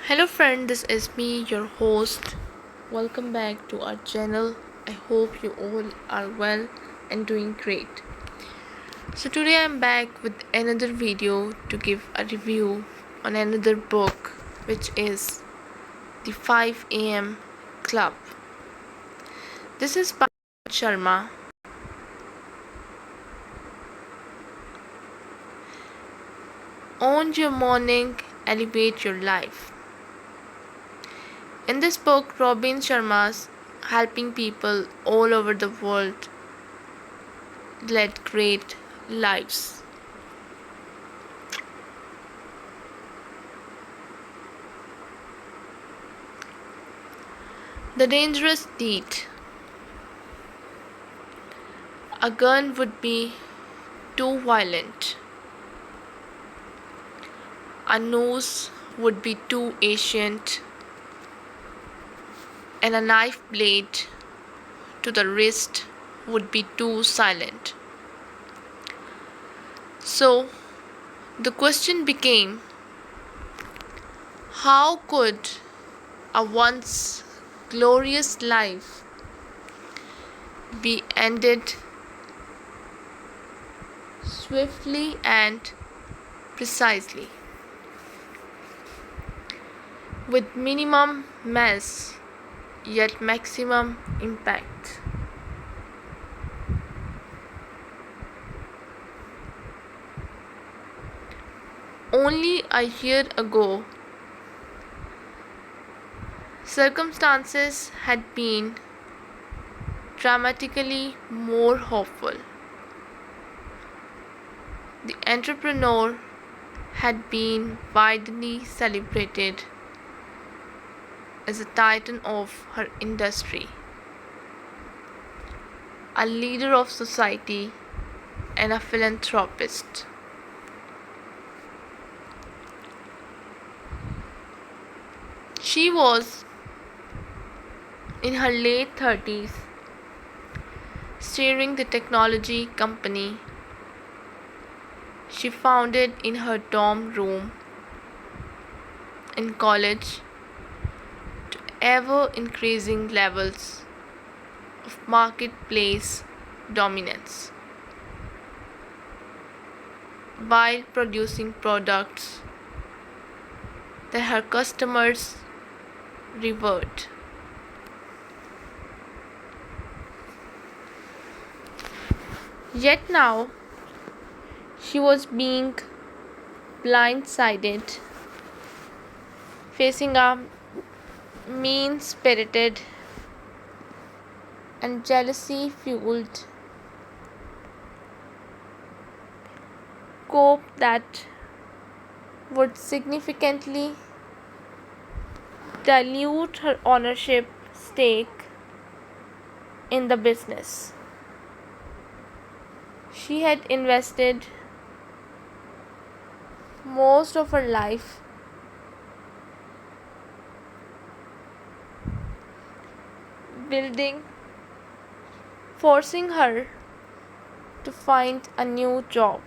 Hello, friend, this is me, your host. Welcome back to our channel. I hope you all are well and doing great. So, today I'm back with another video to give a review on another book, which is The 5 a.m. Club. This is by Sharma. Own your morning, elevate your life. In this book, Robin Sharma's helping people all over the world lead great lives. The dangerous deed. A gun would be too violent. A nose would be too ancient. And a knife blade to the wrist would be too silent. So the question became, how could a once glorious life be ended swiftly and precisely, with minimum mess yet maximum impact? Only a year ago, circumstances had been dramatically more hopeful. The entrepreneur had been widely celebrated as a titan of her industry, a leader of society, and a philanthropist. She was in her late 30s, steering the technology company she founded in her dorm room in college to ever increasing levels of marketplace dominance, while producing products that her customers revered. Yet now she was being blindsided, facing a mean spirited and jealousy fueled cope that would significantly dilute her ownership stake in the business. She had invested most of her life building, forcing her to find a new job.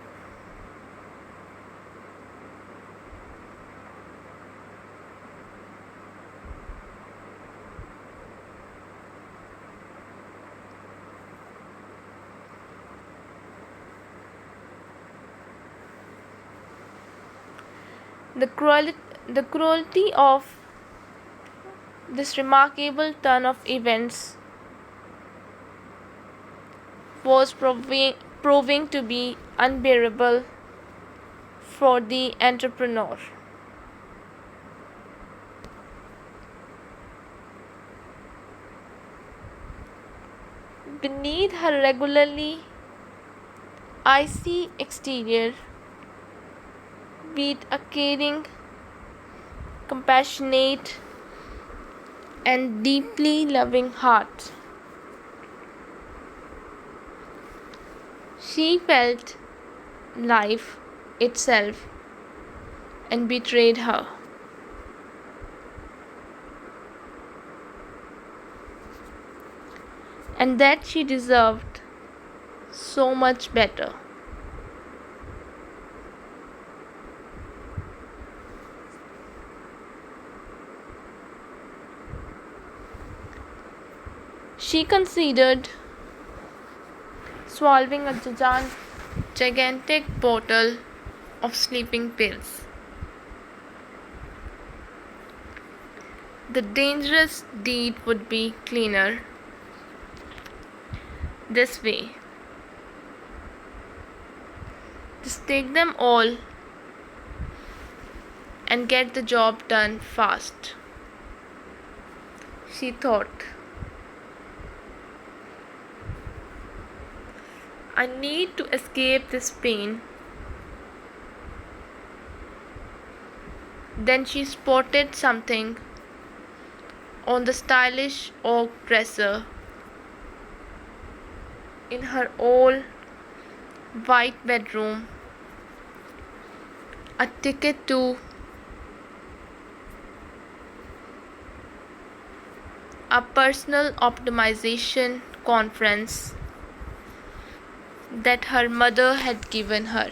The cruelty of this remarkable turn of events was proving to be unbearable for the entrepreneur. Beneath her regularly icy exterior beat a caring, compassionate, and deeply loving heart. She felt life itself and betrayed her, and that she deserved so much better. She considered swallowing a gigantic bottle of sleeping pills. The dangerous deed would be cleaner this way. Just take them all and get the job done fast, she thought. I need to escape this pain. Then she spotted something on the stylish oak dresser in her old white bedroom. A ticket to a personal optimization conference that her mother had given her.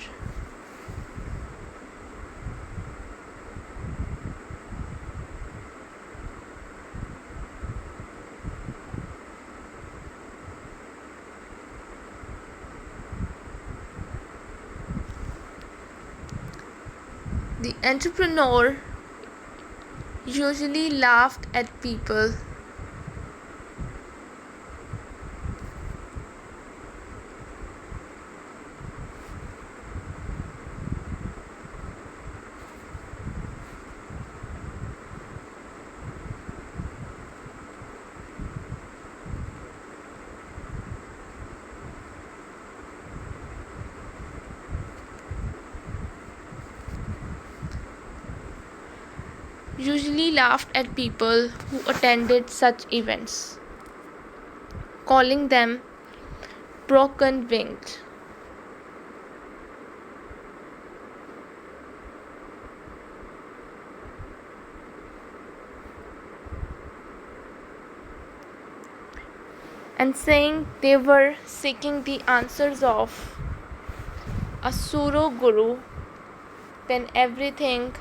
The entrepreneur usually laughed at people who attended such events, calling them broken winged. And saying they were seeking the answers of a pseudo guru when everything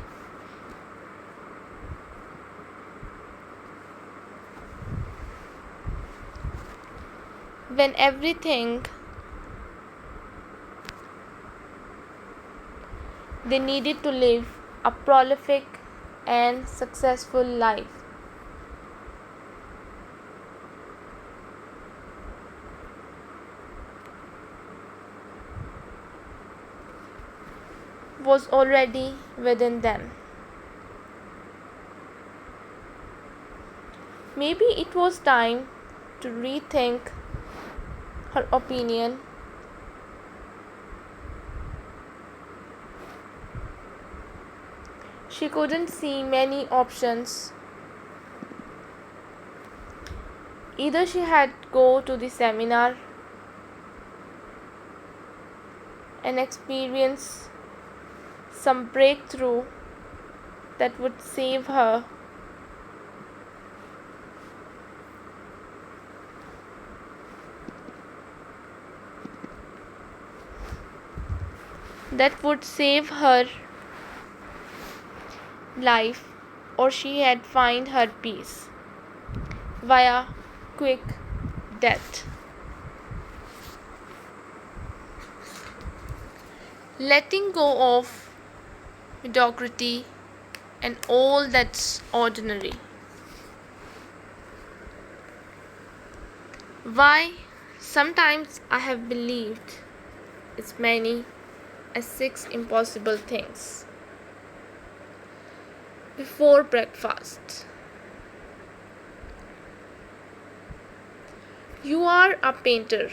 they needed to live a prolific and successful life was already within them. Maybe it was time to rethink her opinion. She couldn't see many options. Either she had to go to the seminar and experience some breakthrough that would save her, life, or she had find her peace via quick death. Letting go of mediocrity and all that's ordinary. Why? Sometimes I have believed as many as 6 impossible things before breakfast. You are a painter,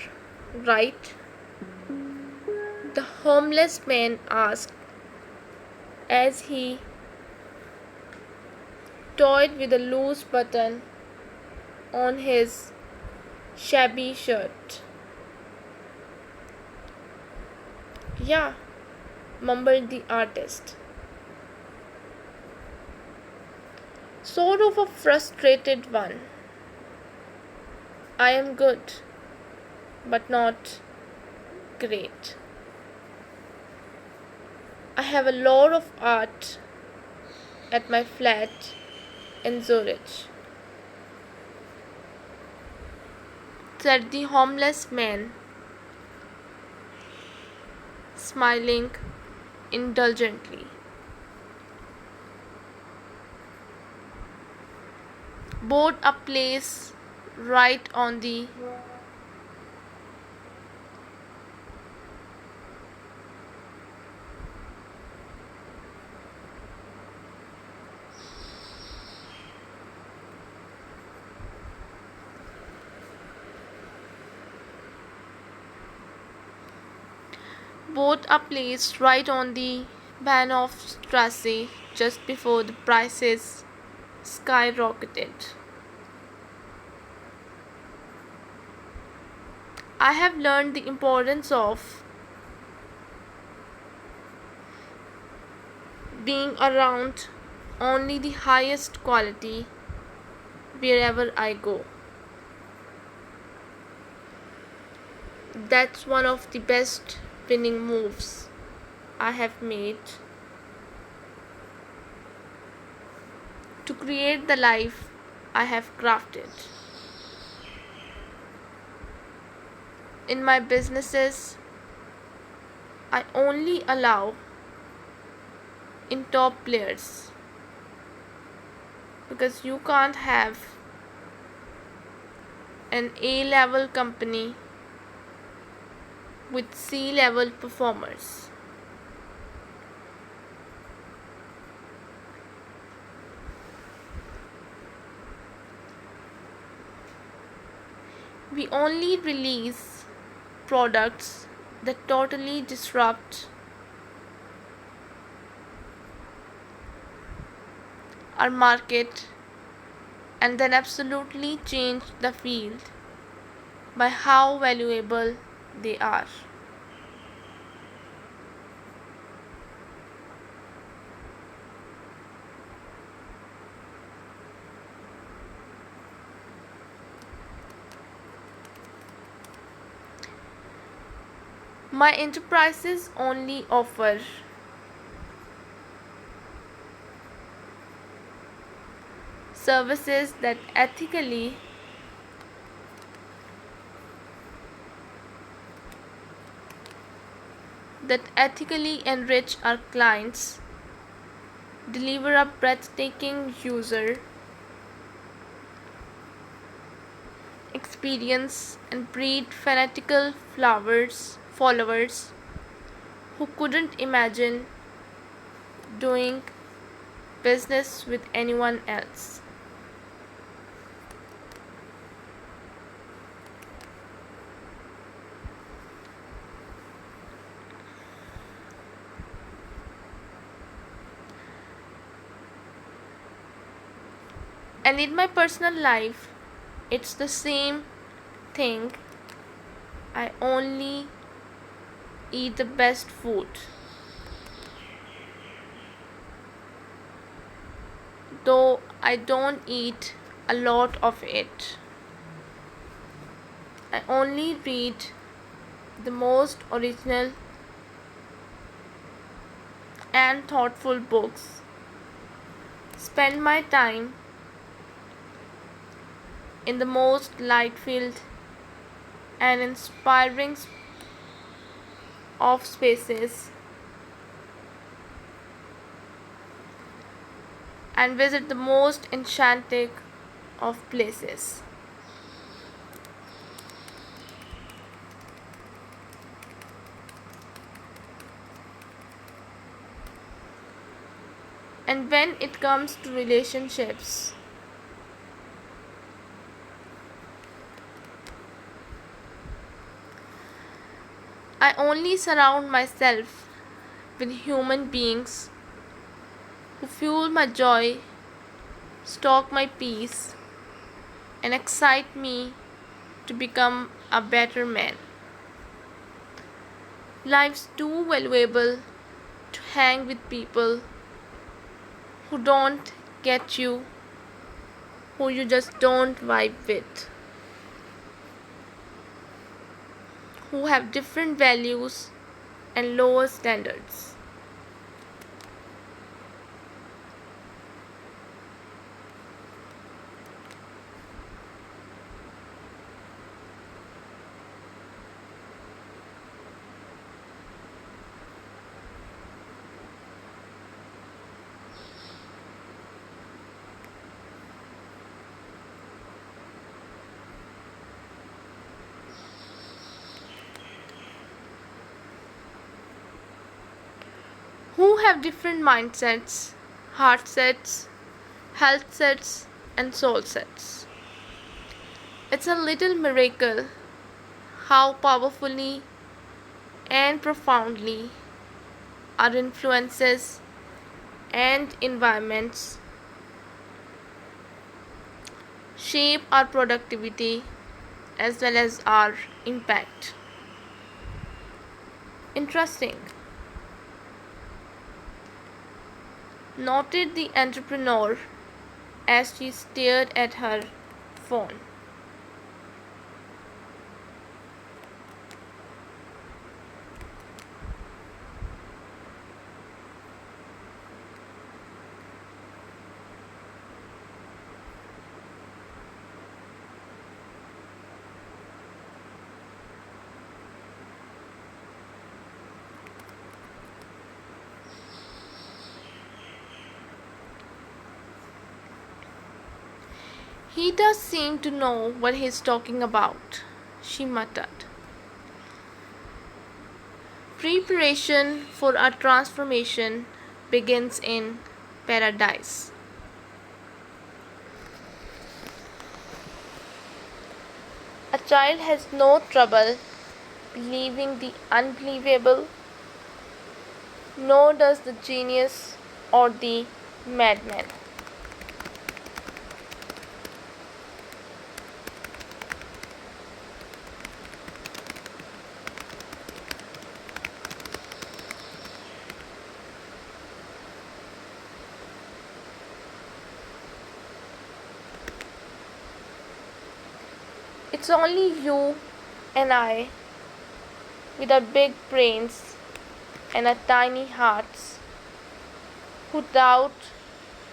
right? The homeless man asked as he toyed with a loose button on his shabby shirt. Yeah, mumbled the artist, sort of a frustrated one. I am good, but not great. I have a lot of art at my flat in Zurich. said the homeless man, smiling indulgently. Bought a place right on the bought a place right on the Bahnhofstrasse just before the prices skyrocketed. I have learned the importance of being around only the highest quality wherever I go. That's one of the best winning moves I have made to create the life I have crafted. In my businesses, I only allow in top players because you can't have an A level company with C level performers. We only release products that totally disrupt our market and then absolutely change the field by how valuable they are. My enterprises only offer services that ethically enrich our clients, deliver a breathtaking user experience, and breed fanatical followers who couldn't imagine doing business with anyone else. And in my personal life, it's the same thing. I only eat the best food, though I don't eat a lot of it. I only read the most original and thoughtful books, spend my time in the most light filled and inspiring of spaces, and visit the most enchanting of places. And when it comes to relationships, I only surround myself with human beings who fuel my joy, stoke my peace, and excite me to become a better man. Life's too valuable to hang with people who don't get you, who you just don't vibe with, who have different values and lower standards. who have different mindsets, heart sets, health sets, and soul sets. It's a little miracle how powerfully and profoundly our influences and environments shape our productivity as well as our impact. Interesting, noted the entrepreneur as she stared at her phone. He does seem to know what he's talking about, she muttered. Preparation for a transformation begins in paradise. A child has no trouble believing the unbelievable, nor does the genius or the madman. It's only you and I, with our big brains and our tiny hearts, who doubt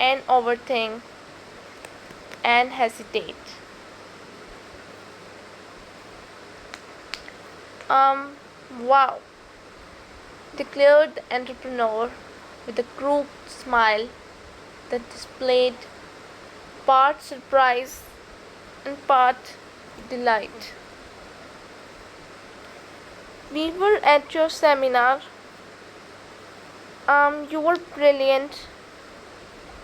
and overthink and hesitate. Um, wow, declared the entrepreneur with a crooked smile that displayed part surprise and part delight. We were at your seminar. You were brilliant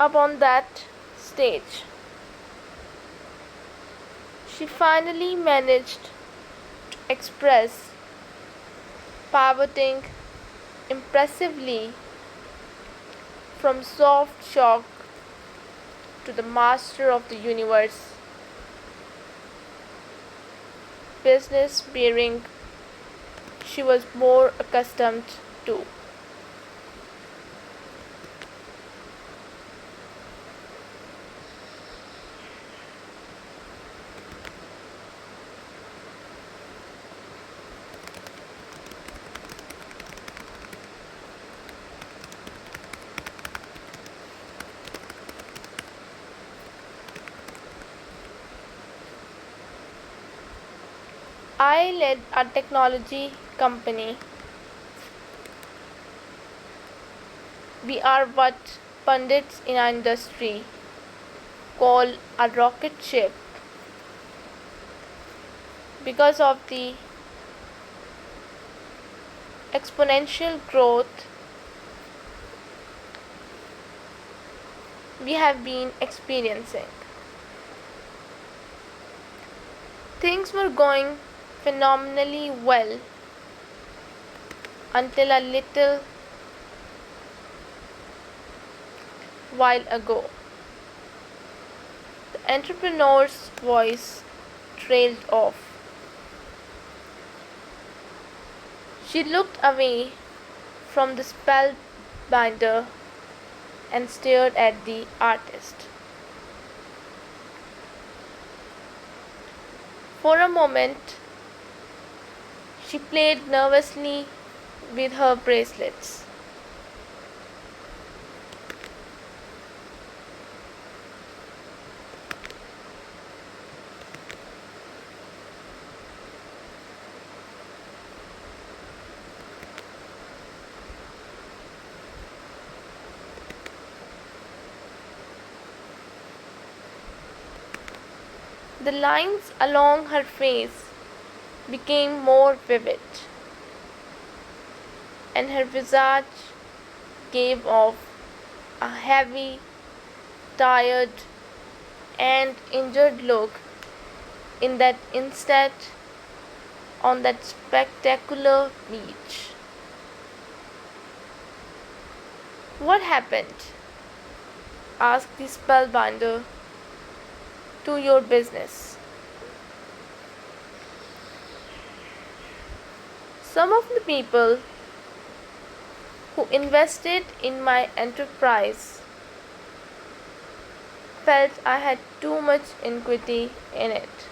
up on that stage. She finally managed to express, pivoting impressively from soft shock to the master of the universe, business bearing she was more accustomed to. I led a technology company. We are what pundits in our industry call a rocket ship because of the exponential growth we have been experiencing. Things were going phenomenally well until a little while ago. The entrepreneur's voice trailed off. She looked away from the spellbinder and stared at the artist. For a moment, she played nervously with her bracelets. The lines along her face became more vivid, and her visage gave off a heavy, tired, and injured look in that instant on that spectacular beach. What happened? Asked the spellbinder to your business. Some of the people who invested in my enterprise felt I had too much equity in it.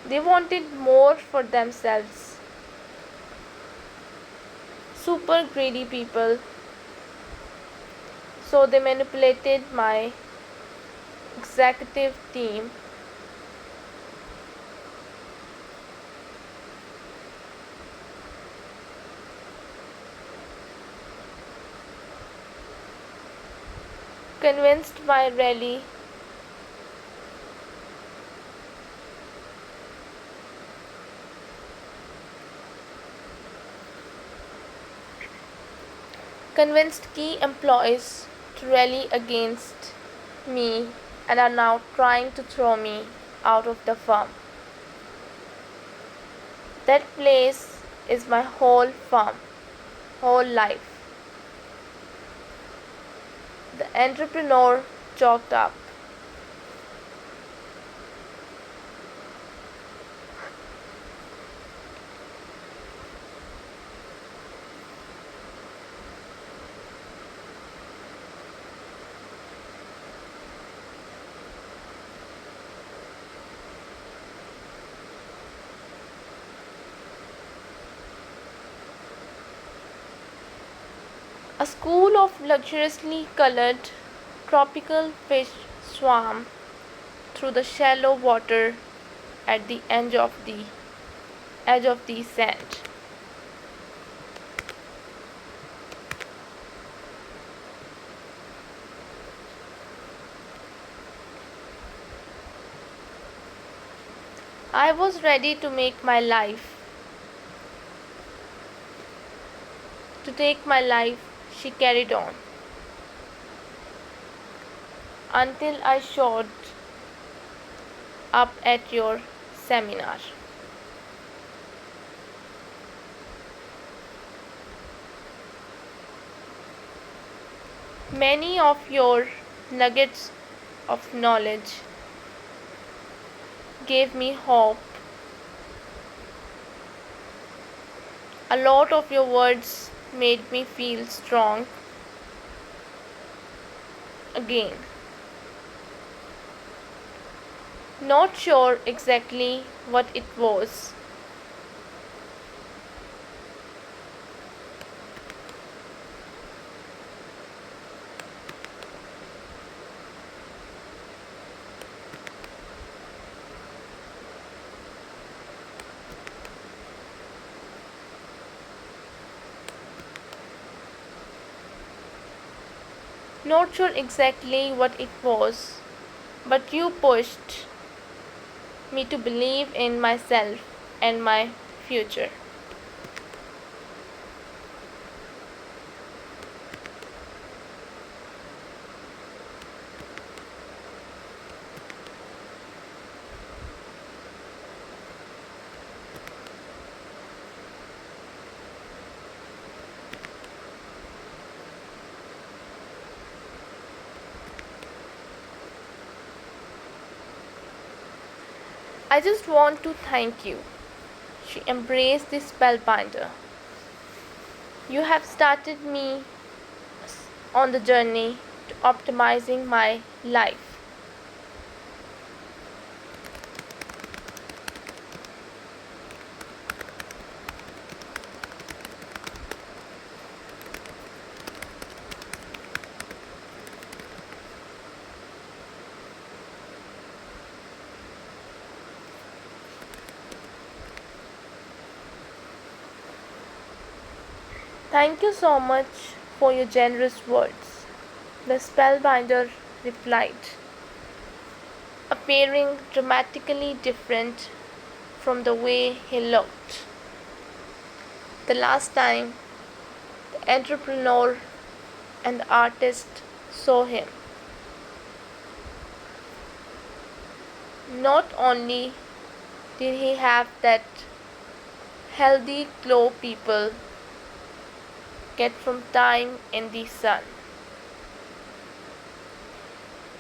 They wanted more for themselves. Super greedy people. So they manipulated my executive team, convinced my rally convinced key employees to rally against me and are now trying to throw me out of the firm. That place is my whole firm, whole life. The entrepreneur choked up. A school of luxuriously colored tropical fish swam through the shallow water at the edge of the sand. I was ready to take my life, she carried on, until I showed up at your seminar. Many of your nuggets of knowledge gave me hope. A lot of your words made me feel strong again. Not sure exactly what it was. Not sure exactly what it was, but you pushed me to believe in myself and my future. I just want to thank you. She embraced the spellbinder. You have started me on the journey to optimizing my life. Thank you so much for your generous words. The spellbinder replied, appearing dramatically different from the way he looked the last time the entrepreneur and the artist saw him. Not only did he have that healthy glow people get from time in the sun,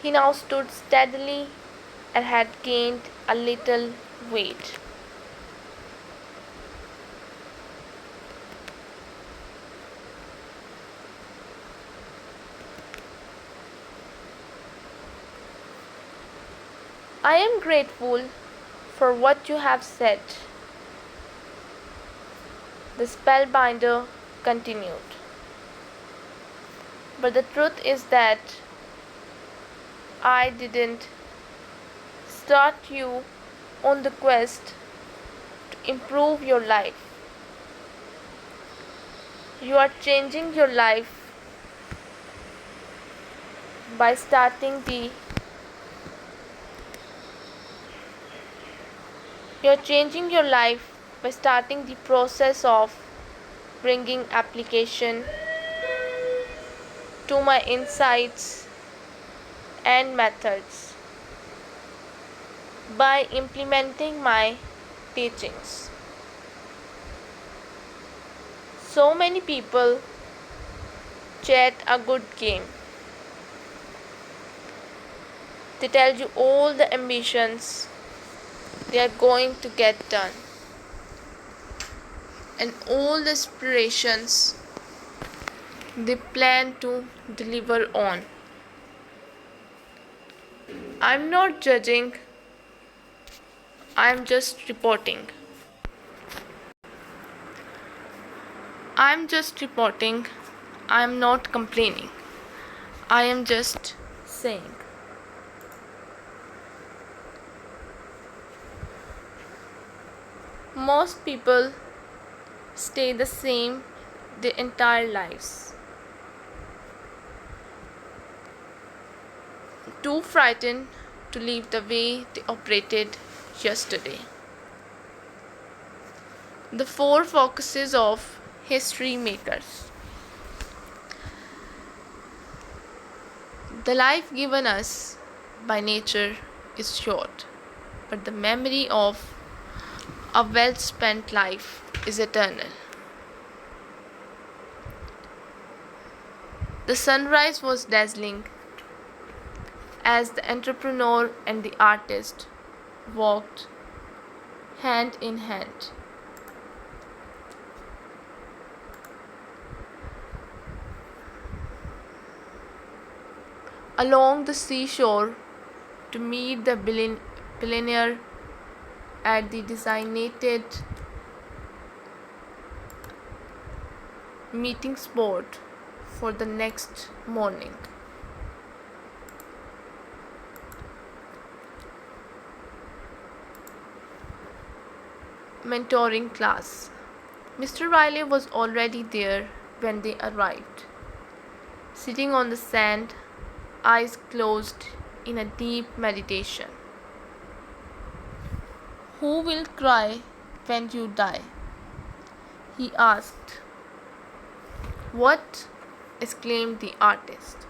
he now stood steadily and had gained a little weight. I am grateful for what you have said, the spellbinder continued. But the truth is that I didn't start you on the quest to improve your life. You are changing your life by starting the You're changing your life by starting the process of bringing application to my insights and methods by implementing my teachings. So many people chat a good game. They tell you all the ambitions they are going to get done and all the aspirations they plan to deliver on. I'm not judging, I'm just reporting. I'm just reporting, I'm not complaining. I am just saying. Most people stay the same their entire lives. Too frightened to leave the way they operated yesterday. The four focuses of history makers. The life given us by nature is short, but the memory of a well spent life is eternal. The sunrise was dazzling as the entrepreneur and the artist walked hand in hand. Along the seashore to meet the billionaire at the designated meeting spot for the next morning. Mentoring class. Mr. Riley was already there when they arrived, sitting on the sand, eyes closed in a deep meditation. Who will cry when you die? He asked. What? Exclaimed the artist.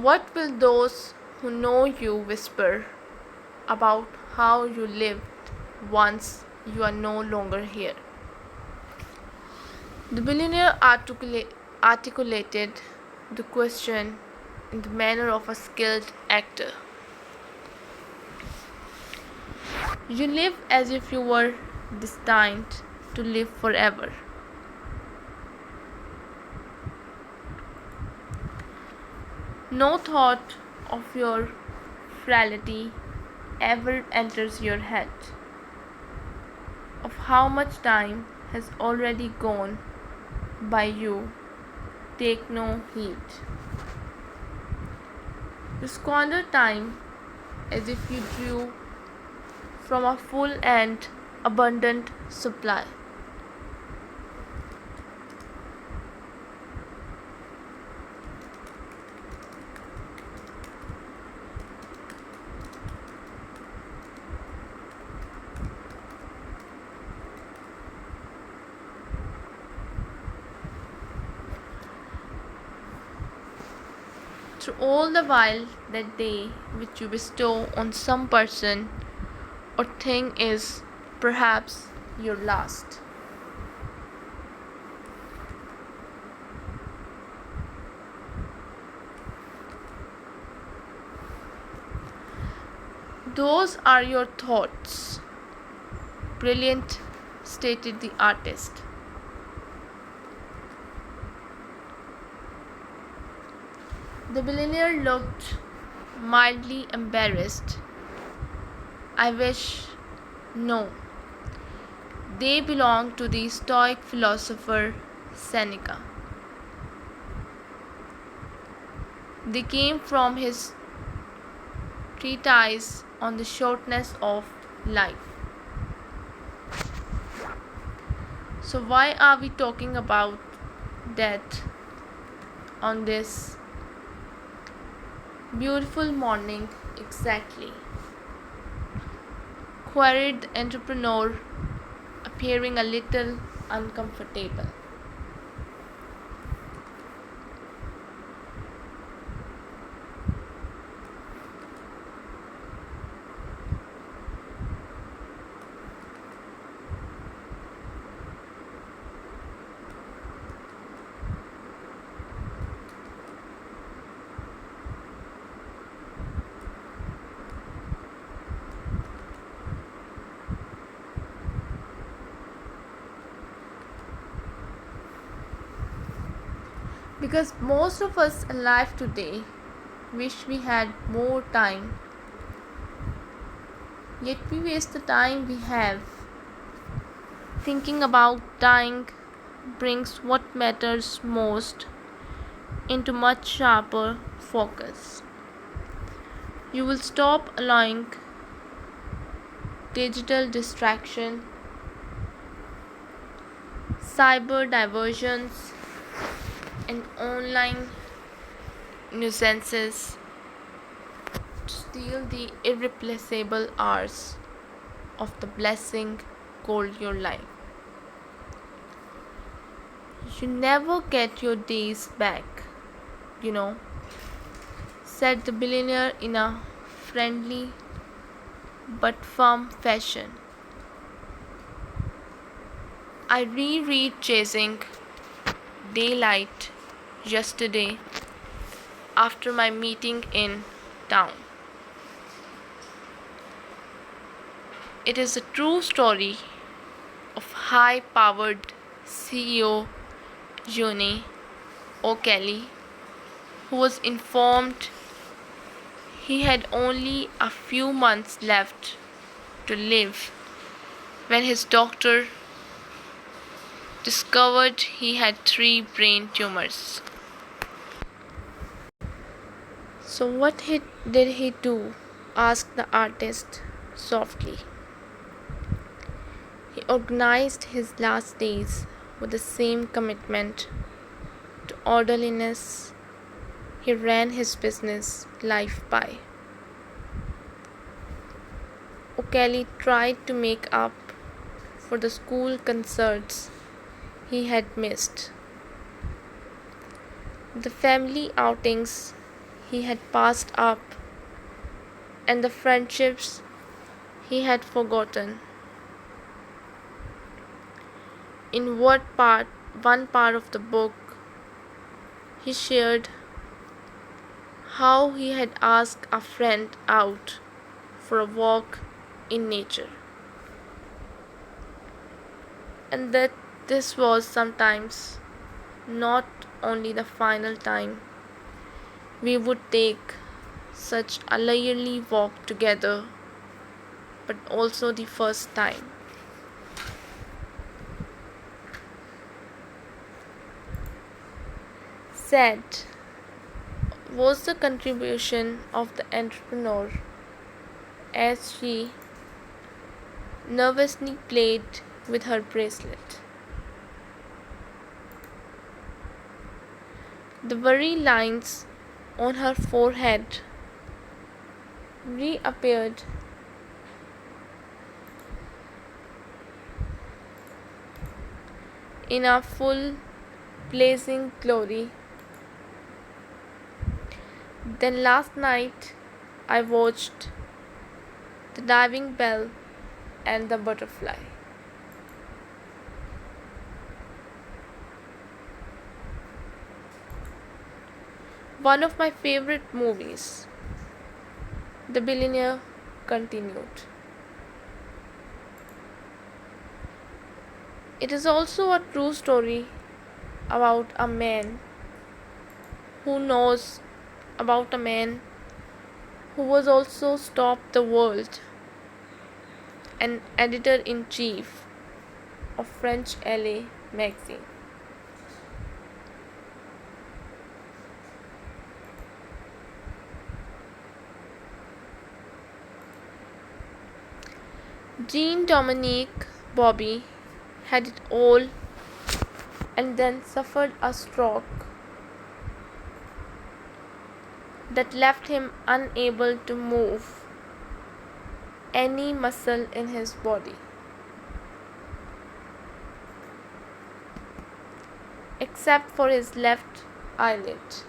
What will those who know you whisper about how you lived once you are no longer here? The billionaire articulated the question in the manner of a skilled actor. You live as if you were destined to live forever. No thought of your frailty ever enters your head, of how much time has already gone by you. Take no heed. You squander time as if you drew from a full and abundant supply. Through all the while that day which you bestow on some person or thing is perhaps your last. Those are your thoughts. Brilliant, stated the artist. The billionaire looked mildly embarrassed. I wish no. They belong to the Stoic philosopher Seneca. They came from his treatise on the shortness of life. So, why are we talking about death on this beautiful morning exactly? Queried the entrepreneur, appearing a little uncomfortable. Because most of us alive today wish we had more time, yet we waste the time we have. Thinking about dying brings what matters most into much sharper focus. You will stop allowing digital distraction, cyber diversions, and online nuisances to steal the irreplaceable hours of the blessing called your life. You never get your days back, you know, said the billionaire in a friendly but firm fashion. I reread Chasing Daylight yesterday after my meeting in town. It is a true story of high powered CEO Joni O'Kelly, who was informed he had only a few months left to live when his doctor discovered he had 3 brain tumors. So, did he do? Asked the artist softly. He organized his last days with the same commitment to orderliness he ran his business life by. O'Kelly tried to make up for the school concerts he had missed, the family outings he had passed up, and the friendships he had forgotten. In one part of the book, he shared how he had asked a friend out for a walk in nature. and that this was sometimes not only the final time we would take such a leisurely walk together, but also the first time. Sad was the contribution of the entrepreneur as she nervously played with her bracelet. The worry lines on her forehead reappeared in a full blazing glory. Then last night I watched the diving bell and the butterfly. One of my favorite movies, The Billionaire, continued. It is also a true story about a man who knows about a man who was also stopped the world, an editor in chief of French LA magazine. Jean Dominique Bobby had it all and then suffered a stroke that left him unable to move any muscle in his body except for his left eyelid.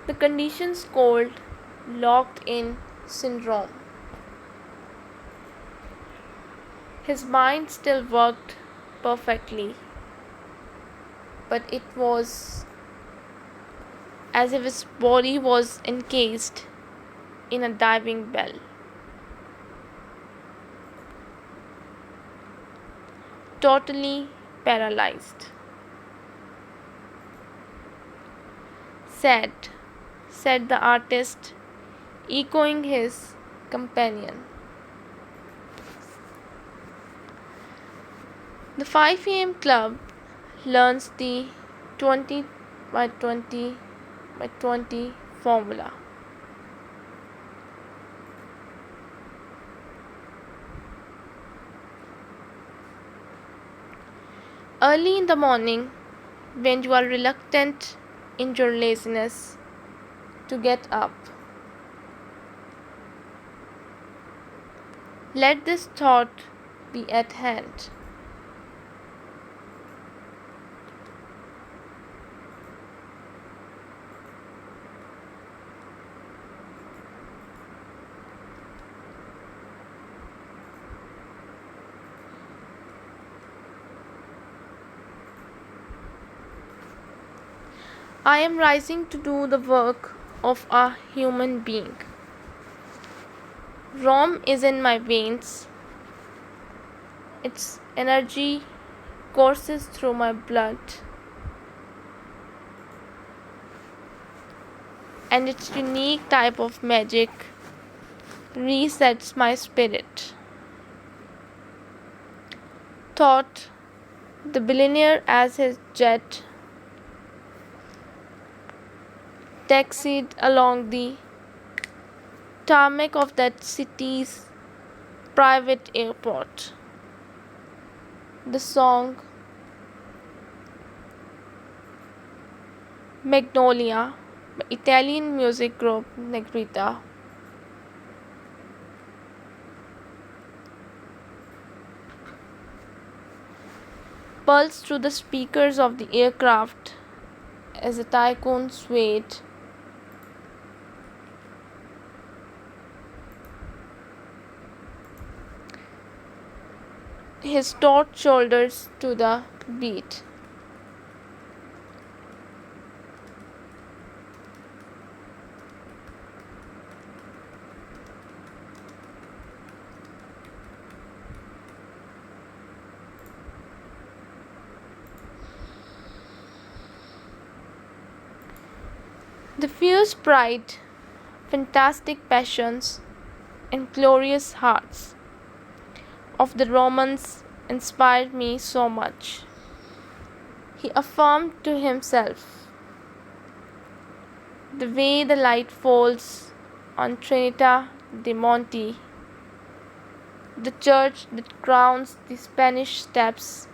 The condition's called locked in syndrome. His mind still worked perfectly, but it was as if his body was encased in a diving bell. Totally paralyzed. Sad, said the artist, echoing his companion. The 5 a.m. club learns the 20 by 20 by 20 formula. Early in the morning, when you are reluctant in your laziness to get up, let this thought be at hand. I am rising to do the work of a human being. Rome is in my veins. Its energy courses through my blood, and its unique type of magic resets my spirit. Thought the billionaire as his jet taxied along the tarmac of that city's private airport. The song Magnolia by Italian music group Negrita pulsed through the speakers of the aircraft as a tycoon swayed his taut shoulders to the beat. The fierce pride, fantastic passions, and glorious hearts of the Romans inspired me so much. He affirmed to himself, the way the light falls on Trinita de Monte, the church that crowns the Spanish steps,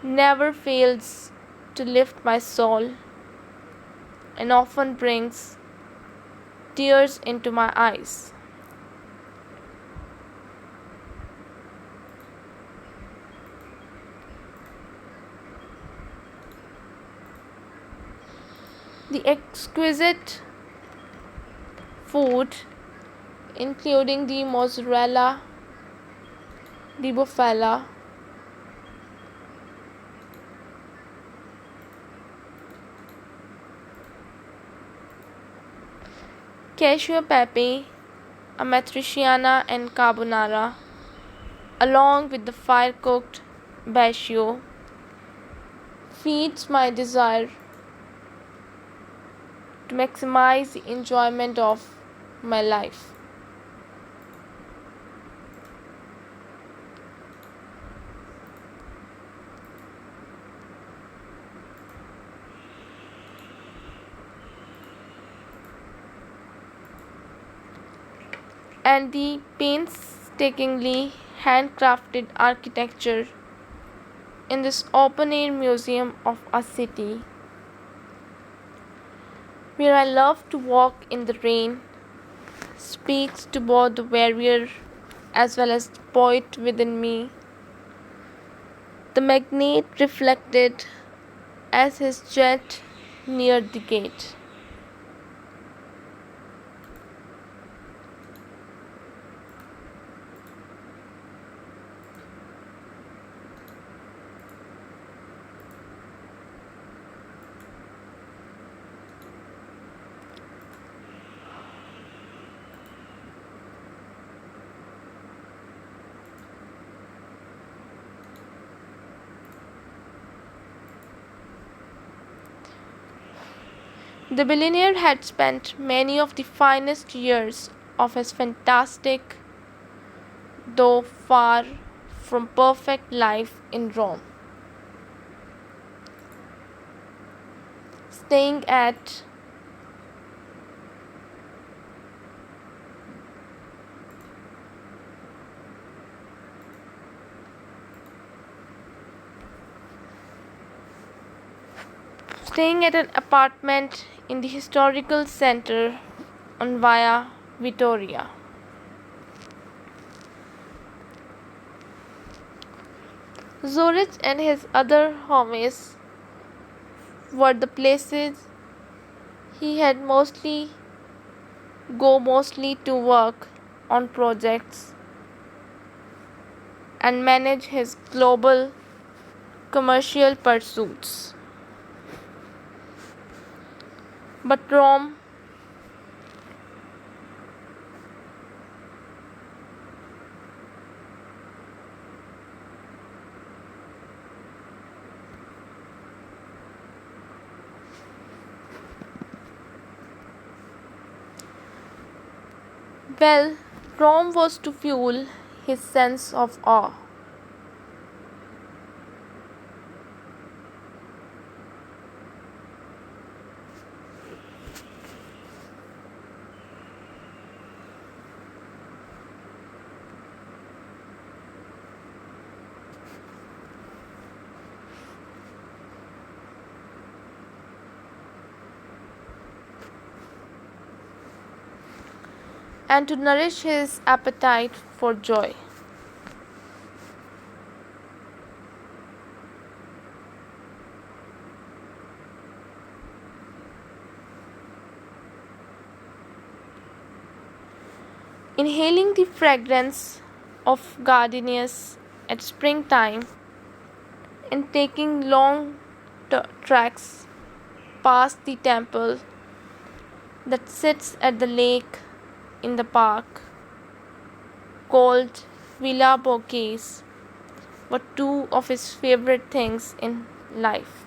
never fails to lift my soul and often brings tears into my eyes. The exquisite food, including the mozzarella di bufala, cashew pepe, amatriciana, and carbonara, along with the fire cooked bascio, feeds my desire to maximize the enjoyment of my life. And the painstakingly handcrafted architecture in this open air museum of a city where I love to walk in the rain speaks to both the warrior as well as the poet within me. The magnate reflected as his jet neared the gate. The billionaire had spent many of the finest years of his fantastic, though far from perfect life in Rome, staying at an apartment in the historical center on Via Vittoria. Zurich and his other homies were the places he had mostly to work on projects and manage his global commercial pursuits. But Rome well, Rome was to fuel his sense of awe. And to nourish his appetite for joy. Inhaling the fragrance of gardenias at springtime and taking long treks past the temple that sits at the lake in the park, called Villa Bouquets, were two of his favorite things in life.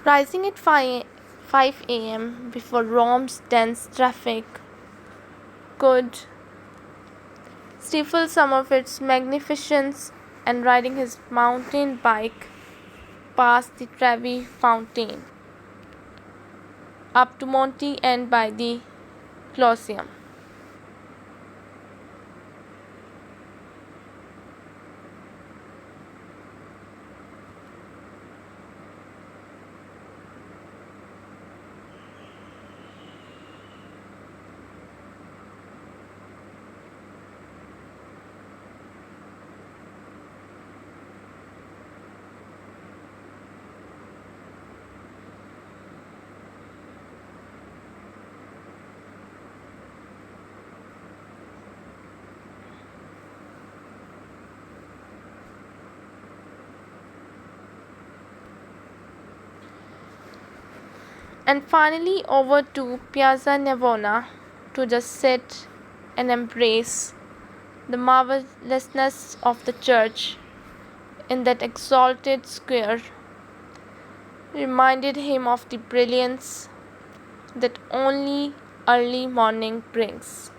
Rising at 5 a.m. before Rome's dense traffic could stifle some of its magnificence, and riding his mountain bike past the Trevi Fountain, up to Monte and by the Colosseum. And finally over to Piazza Navona to just sit and embrace the marvelousness of the church in that exalted square reminded him of the brilliance that only early morning brings.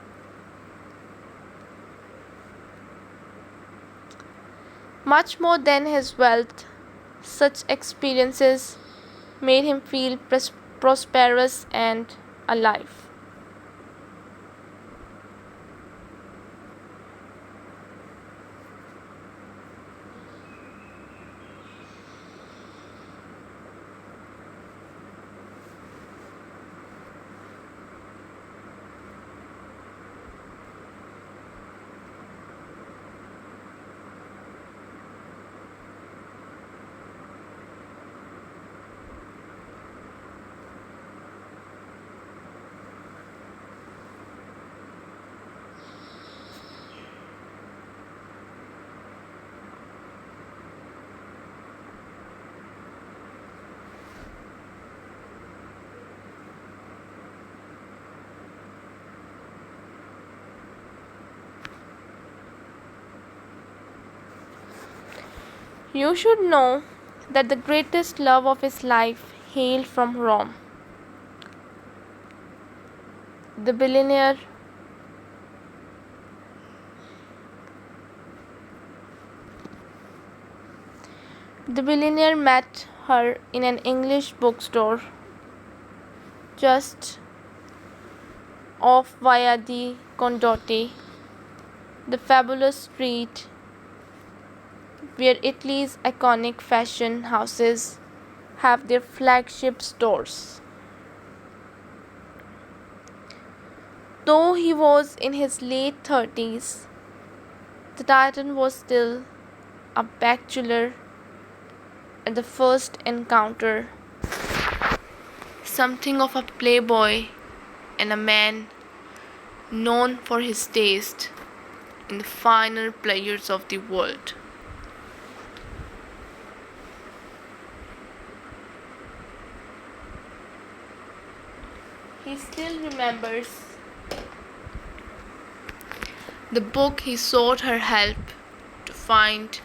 Much more than his wealth, such experiences made him feel prosperous and alive. You should know that the greatest love of his life hailed from Rome. The billionaire The billionaire met her in an English bookstore just off Via di Condotti, the fabulous street where Italy's iconic fashion houses have their flagship stores. Though he was in his late 30s, the Titan was still a bachelor at the first encounter, something of a playboy and a man known for his taste in the finer pleasures of the world. He still remembers the book he sought her help to find,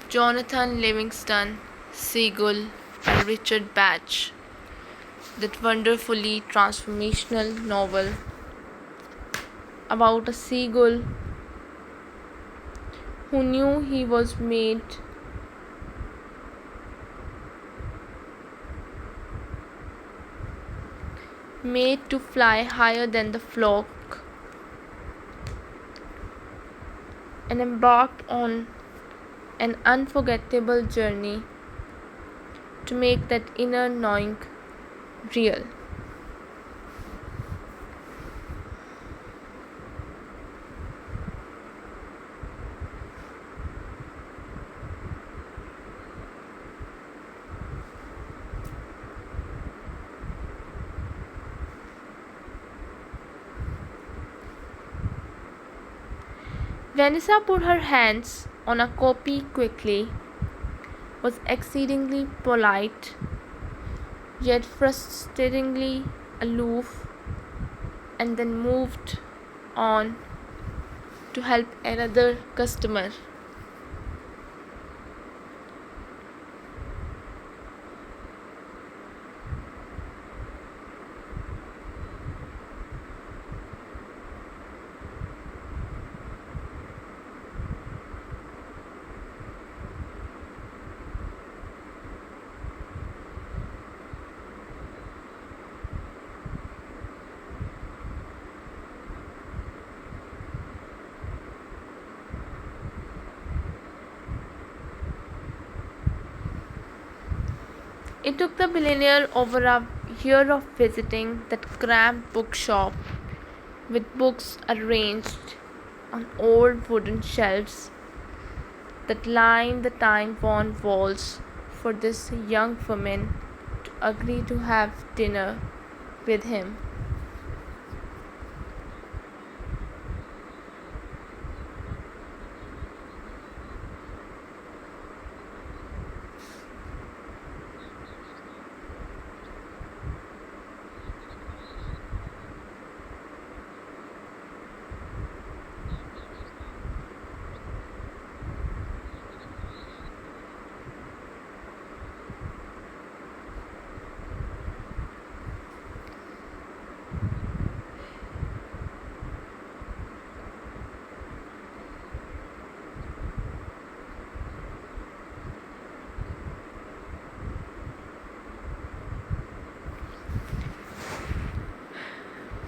Jonathan Livingston Seagull and Richard Bach, that wonderfully transformational novel about a seagull who knew he was made to fly higher than the flock and embarked on an unforgettable journey to make that inner knowing real. Vanessa put her hands on a copy quickly, was exceedingly polite, yet frustratingly aloof, and then moved on to help another customer. It took the billionaire over a year of visiting that cramped bookshop with books arranged on old wooden shelves that lined the time worn walls for this young woman to agree to have dinner with him.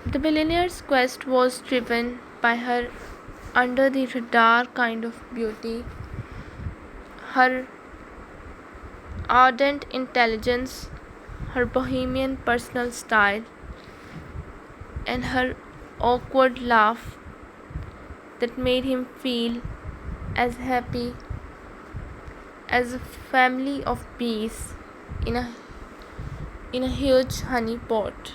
The billionaire's quest was driven by her under the radar kind of beauty, her ardent intelligence, her bohemian personal style, and her awkward laugh that made him feel as happy as a family of bees in a huge honey pot.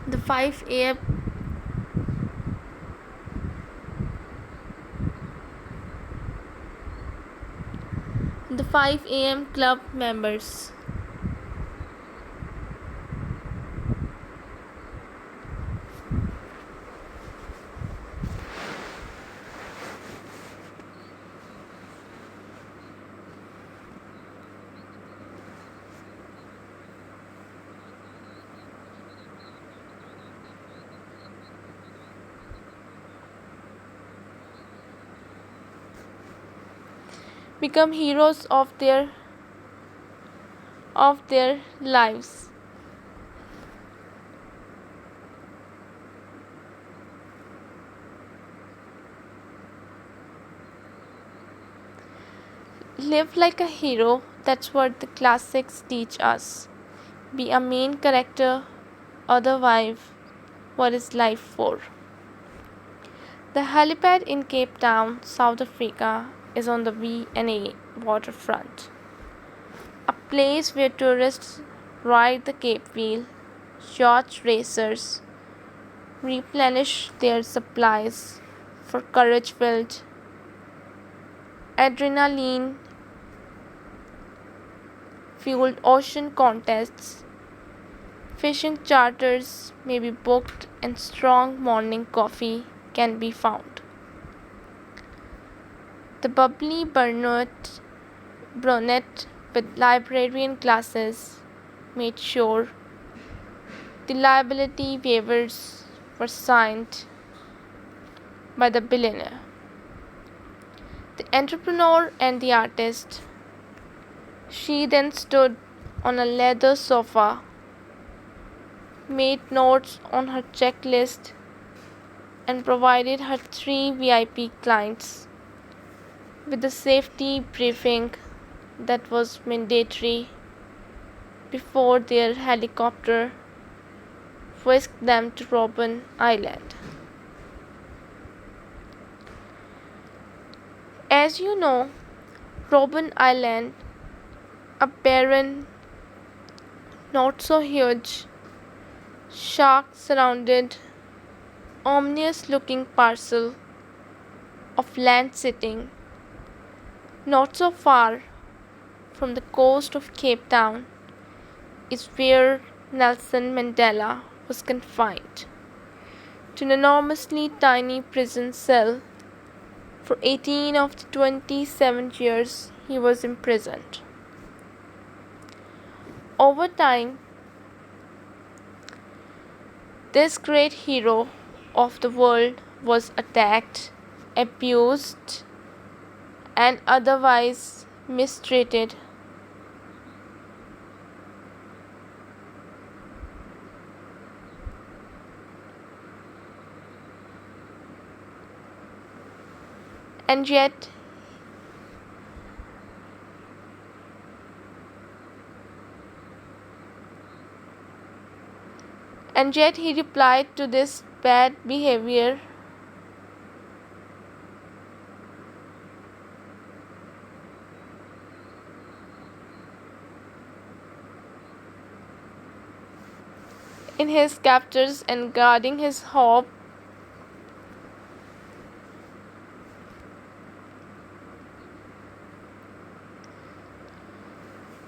The 5 a.m. The 5 a.m. club members. Become heroes of their lives. Live like a hero, that's what the classics teach us. Be a main character, otherwise, what is life for? The helipad in Cape Town, South Africa, is on the V&A waterfront, a place where tourists ride the Cape Wheel, yacht racers replenish their supplies for courage-filled, adrenaline-fueled ocean contests. Fishing charters may be booked and strong morning coffee can be found. The bubbly brunette with librarian glasses made sure the liability waivers were signed by the billionaire, the entrepreneur, and the artist. She then stood on a leather sofa, made notes on her checklist, and provided her 3 VIP clients with a safety briefing that was mandatory before their helicopter whisked them to Robben Island. As you know, Robben Island, a barren, not so huge, shark surrounded, ominous looking parcel of land sitting not so far from the coast of Cape Town, is where Nelson Mandela was confined to an enormously tiny prison cell for 18 of the 27 years he was imprisoned. Over time, this great hero of the world was attacked, abused, and otherwise mistreated. and yet he replied to this bad behavior in his captors and guarding his hope.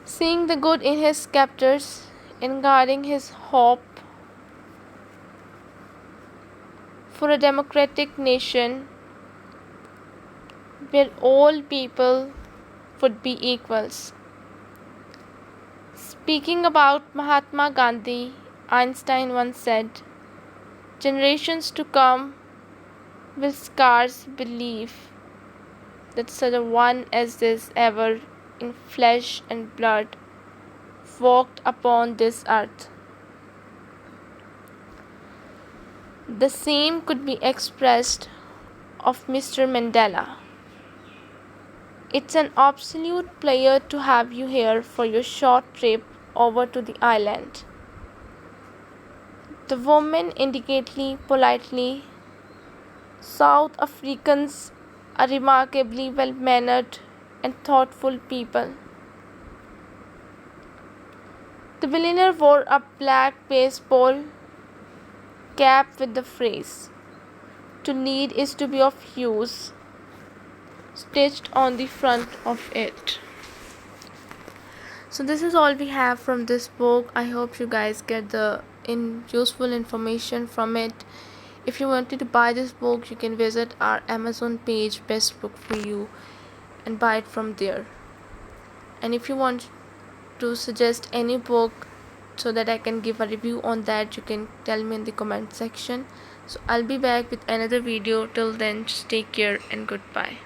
Seeing the good in his captors and guarding his hope for a democratic nation where all people would be equals. Speaking about Mahatma Gandhi, Einstein once said, "Generations to come will scarce believe that such a one as this ever in flesh and blood walked upon this earth." The same could be expressed of Mr. Mandela. It's an absolute pleasure to have you here for your short trip over to the island. The woman indicated politely. South Africans are remarkably well-mannered and thoughtful people. The billionaire wore a black baseball cap with the phrase, "To lead is to be of use," stitched on the front of it. So this is all we have from this book. I hope you guys get the useful information from it. If you wanted to buy this book, you can visit our Amazon page, BestBook4u, and buy it from there. And if you want to suggest any book so that I can give a review on that, you can tell me in the comment section. So I'll be back with another video. Till then, just take care and goodbye.